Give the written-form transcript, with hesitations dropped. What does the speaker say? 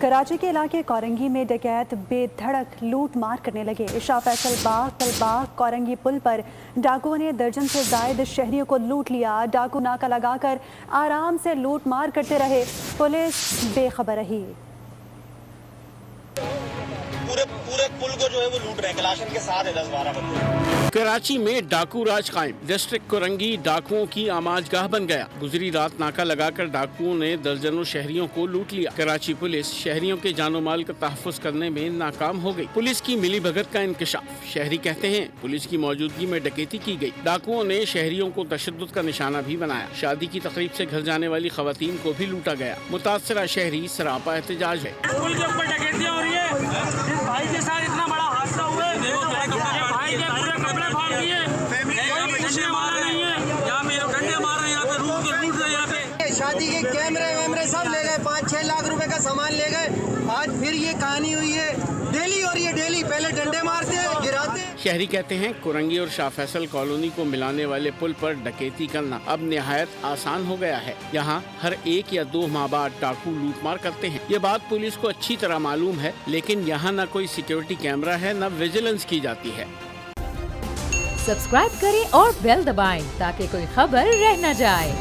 कराची के इलाके कोरंगी में डकैत बेधड़क लूट मार करने लगे। शाह फैसल बाग कलबाग कोरंगी पुल पर डाकुओं ने दर्जन से जायद शहरियों को लूट लिया। डाकू नाका लगाकर आराम से लूट मार करते रहे, पुलिस बेखबर रही। पूरे पुल को जो है वो लूट रहे हैं, कलाशन के साथ है 10-12 बंदे। कराची में डाकू राज कायम। डिस्ट्रिक्ट कोरंगी डाकुओं की आमाजगाह बन गया। गुजरी रात नाका लगाकर डाकुओं ने दर्जनों शहरियों को लूट लिया। कराची पुलिस शहरियों के जानो माल का तहफ़्फ़ुज़ करने में नाकाम हो गई। पुलिस की मिली भगत का इंकशाफ। शहरी कहते हैं पुलिस की मौजूदगी में डकैती की गई। डाकुओं ने शहरियों को तशद्दुद का निशाना भी बनाया। शादी की तकरीब से घर जाने वाली खवातीन को भी लूटा गया। मुतासरा शहरी सरापा एहतजाज है। पुल के ऊपर डकैतियां हो रही है। इस भाई के साथ इतना बड़ा हादसा हुआ है। भाई के पूरे कपड़े फाड़ दिए। डंडे मार रही है, यहाँ पे डंडे मार रहे हैं, यहाँ पे रूट के लूट रहे हैं। यहाँ पे शादी के कैमरे वैमरे सब ले गए, 5-6 लाख रुपए का सामान ले गए। आज फिर ये कहानी हुई है। डेली हो रही है, डेली। पहले डंडे मारते हैं, गिराते हैं। शहरी कहते हैं कोरंगी और शाह फैसल कॉलोनी को मिलाने वाले पुल पर डकैती करना अब निहायत आसान हो गया है। यहाँ हर 1 या 2 माह बाद डाकू लूटमार करते हैं। ये बात पुलिस को अच्छी तरह मालूम है, लेकिन यहाँ न कोई सिक्योरिटी कैमरा है, न विजिलेंस की जाती है। सब्सक्राइब करें और बेल दबाएं ताकि कोई खबर रह न जाए।